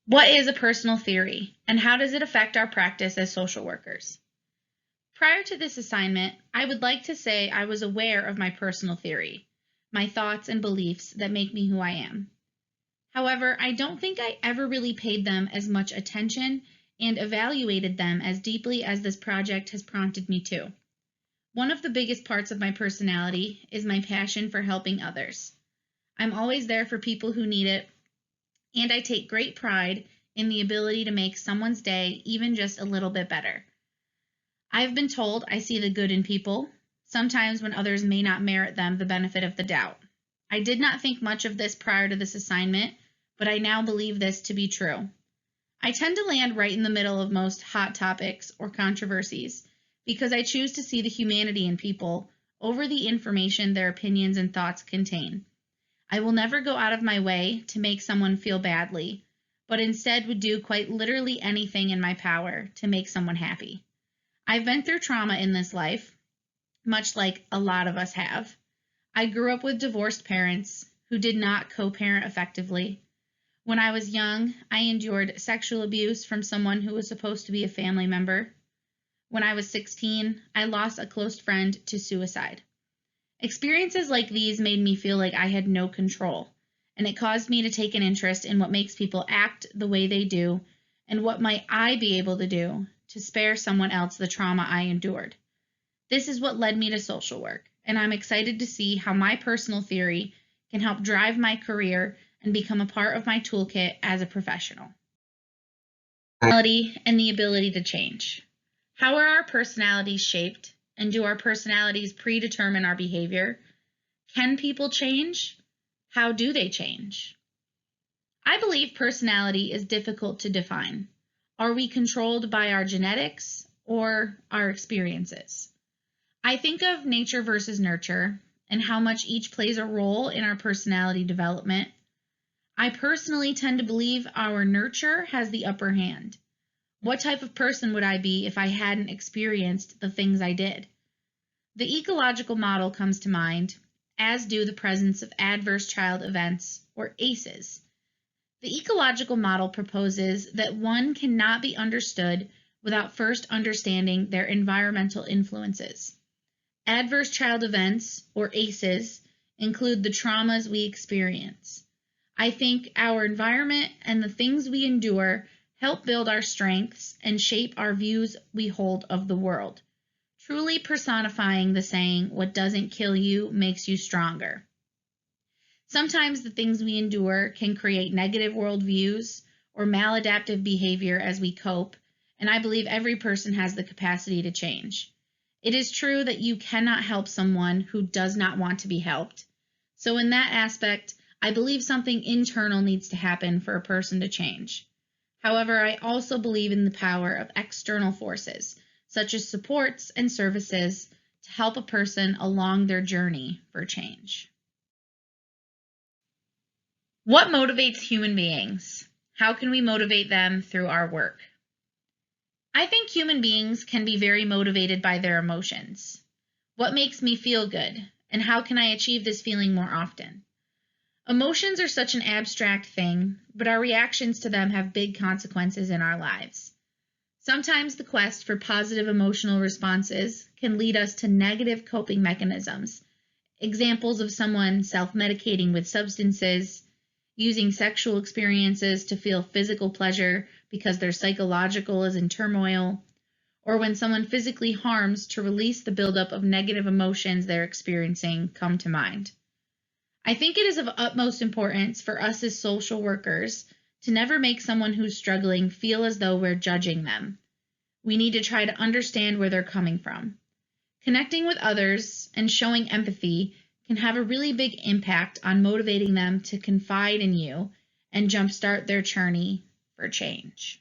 What is a personal theory, and how does it affect our practice as social workers? Prior to this assignment, I would like to say I was aware of my personal theory, my thoughts and beliefs that make me who I am. However, I don't think I ever really paid them as much attention and evaluated them as deeply as this project has prompted me to. One of the biggest parts of my personality is my passion for helping others. I'm always there for people who need it, and I take great pride in the ability to make someone's day even just a little bit better. I've been told I see the good in people, sometimes when others may not merit them the benefit of the doubt. I did not think much of this prior to this assignment, but I now believe this to be true. I tend to land right in the middle of most hot topics or controversies because I choose to see the humanity in people over the information their opinions and thoughts contain. I will never go out of my way to make someone feel badly, but instead would do quite literally anything in my power to make someone happy. I've been through trauma in this life, much like a lot of us have. I grew up with divorced parents who did not co-parent effectively. When I was young, I endured sexual abuse from someone who was supposed to be a family member. When I was 16, I lost a close friend to suicide. Experiences like these made me feel like I had no control, and it caused me to take an interest in what makes people act the way they do and what might I be able to do to spare someone else the trauma I endured. This is what led me to social work, and I'm excited to see how my personal theory can help drive my career and become a part of my toolkit as a professional. Personality and the ability to change. How are our personalities shaped, and do our personalities predetermine our behavior? Can people change? How do they change? I believe personality is difficult to define. Are we controlled by our genetics or our experiences? I think of nature versus nurture and how much each plays a role in our personality development. I personally tend to believe our nurture has the upper hand. What type of person would I be if I hadn't experienced the things I did? The ecological model comes to mind, as do the presence of adverse child events, or ACEs. The ecological model proposes that one cannot be understood without first understanding their environmental influences. Adverse child events, or ACEs, include the traumas we experience. I think our environment and the things we endure help build our strengths and shape our views we hold of the world, truly personifying the saying, "What doesn't kill you makes you stronger." Sometimes the things we endure can create negative worldviews or maladaptive behavior as we cope, and I believe every person has the capacity to change. It is true that you cannot help someone who does not want to be helped. So in that aspect, I believe something internal needs to happen for a person to change. However, I also believe in the power of external forces, such as supports and services, to help a person along their journey for change. What motivates human beings? How can we motivate them through our work? I think human beings can be very motivated by their emotions. What makes me feel good, and how can I achieve this feeling more often? Emotions are such an abstract thing, but our reactions to them have big consequences in our lives. Sometimes the quest for positive emotional responses can lead us to negative coping mechanisms. Examples of someone self-medicating with substances, using sexual experiences to feel physical pleasure because their psychological is in turmoil, or when someone physically harms to release the buildup of negative emotions they're experiencing come to mind. I think it is of utmost importance for us as social workers to never make someone who's struggling feel as though we're judging them. We need to try to understand where they're coming from. Connecting with others and showing empathy can have a really big impact on motivating them to confide in you and jumpstart their journey for change.